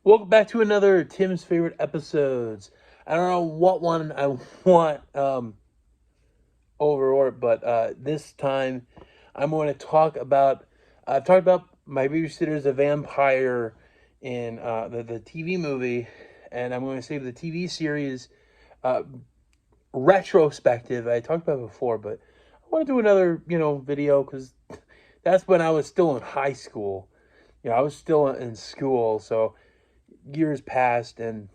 Welcome back to another Tim's Favorite Episodes. I don't know what one I want over, but this time I'm going to talk about. I've talked about My Babysitter's a Vampire in the TV movie, and I'm going to save the TV series uh, retrospective. I talked about it before, but I want to do another video because that's when I was still in high school. I was still in school, so years passed, and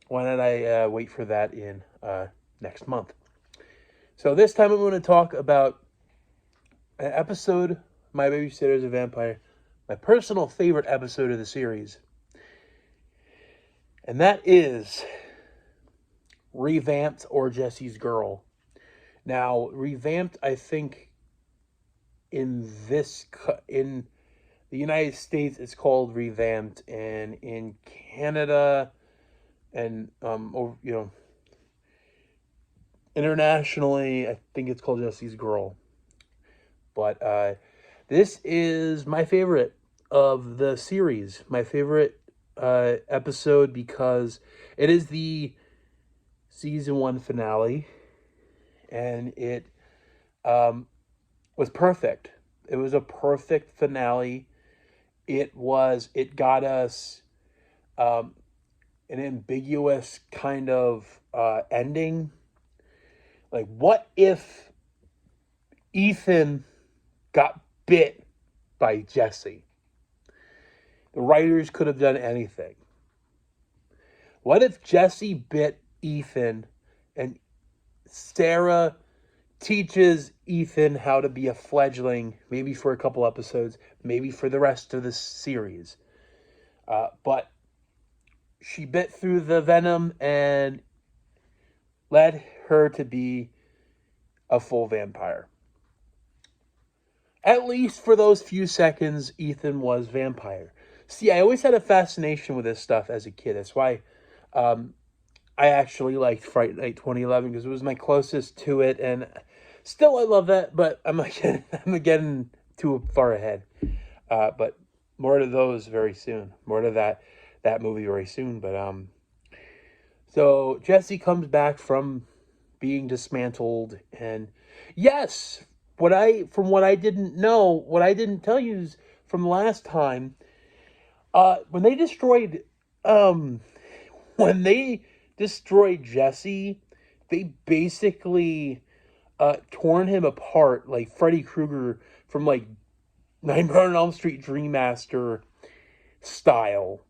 why not I wait for that in next month? So this time I'm going to talk about an episode, My Babysitter's a Vampire, my personal favorite episode of the series, and that is ReVamped or Jesse's Girl. Now, ReVamped, I think, in the United States, it's called ReVamped, and in Canada and internationally, I think it's called Jesse's Girl. But this is my favorite of the series, my favorite episode, because it is the season 1 finale, and it was perfect. It was a perfect finale. It got us an ambiguous kind of ending. Like, what if Ethan got bit by Jesse? The writers could have done anything. What if Jesse bit Ethan and Sarah teaches Ethan how to be a fledgling, maybe for a couple episodes, maybe for the rest of the series. But she bit through the venom and led her to be a full vampire. At least for those few seconds, Ethan was vampire. See, I always had a fascination with this stuff as a kid. That's why I actually liked Fright Night 2011, because it was my closest to it, and still I love that, but I'm getting too far ahead. But more to those very soon. More to that movie very soon. But so Jesse comes back from being dismantled, and yes, what I didn't tell you is from last time, when they destroyed Jesse, they basically torn him apart like Freddy Krueger from like Nightmare on Elm Street Dream Master style.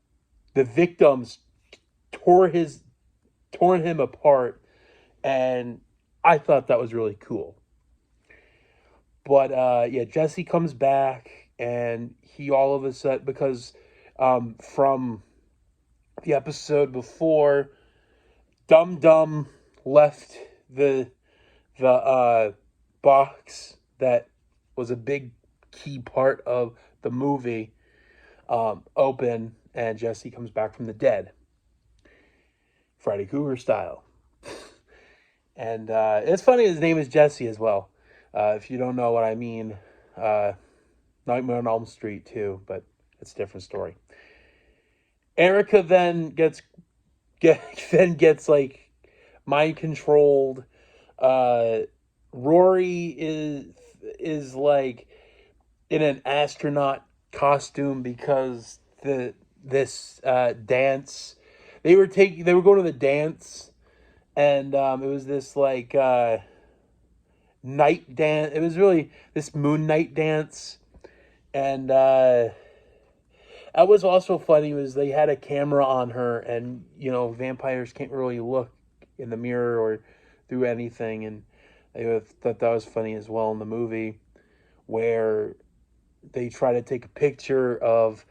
The victims torn him apart, and I thought that was really cool. But yeah, Jesse comes back, and he all of a sudden, because from the episode before, Dum Dum left the box that was a big key part of the movie open, and Jesse comes back from the dead, Freddy Krueger style. And it's funny, his name is Jesse as well. If you don't know what I mean, Nightmare on Elm Street too, but it's a different story. Erica then gets like mind controlled. Rory is like in an astronaut costume because this dance they were going to the dance, and it was this like night dance. It was really this moon night dance, and that was also funny. Was they had a camera on her, and vampires can't really look in the mirror or through anything, and I thought that was funny as well in the movie, where they try to take a picture of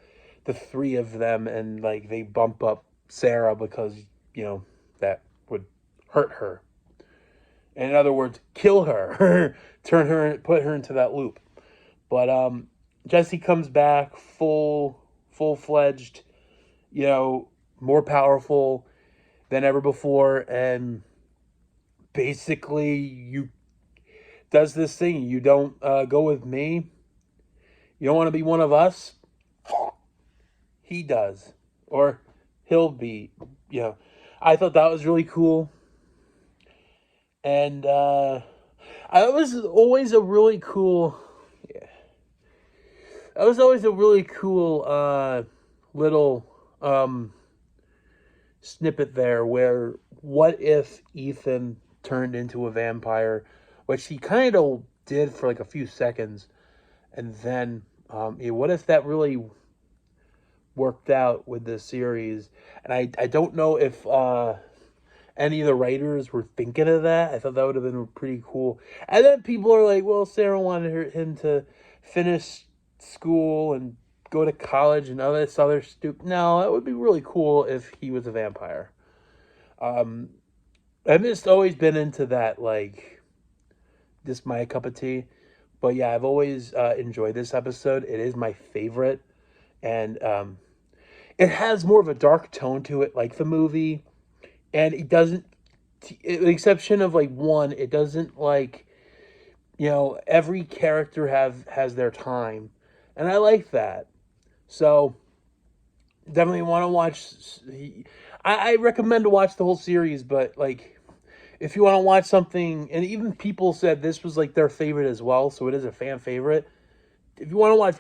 the three of them, and like they bump up Sarah because that would hurt her. In other words, kill her, put her into that loop. But Jesse comes back full-fledged, more powerful than ever before, and basically does this thing. You don't go with me. You don't want to be one of us. He does, or he'll be, I thought that was really cool. And I was always a really cool, yeah, that was always a really cool little snippet there where what if Ethan turned into a vampire, which he kind of did for like a few seconds, and then what if that really worked out with this series? And I don't know if any of the writers were thinking of that. I thought that would have been pretty cool. And then people are like, well, Sarah wanted him to finish school and go to college and all this other stupid. No, that would be really cool if he was a vampire. I've just always been into that, like, this my cup of tea. But yeah, I've always enjoyed this episode. It is my favorite. And it has more of a dark tone to it, like the movie. And it doesn't, with the exception of like one, it doesn't like, every character has their time. And I like that. So definitely want to watch. I recommend to watch the whole series, but like if you want to watch something, and even people said this was like their favorite as well, so it is a fan favorite. If you want to watch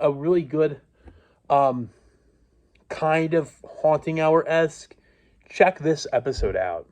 a really good kind of haunting hour-esque, check this episode out.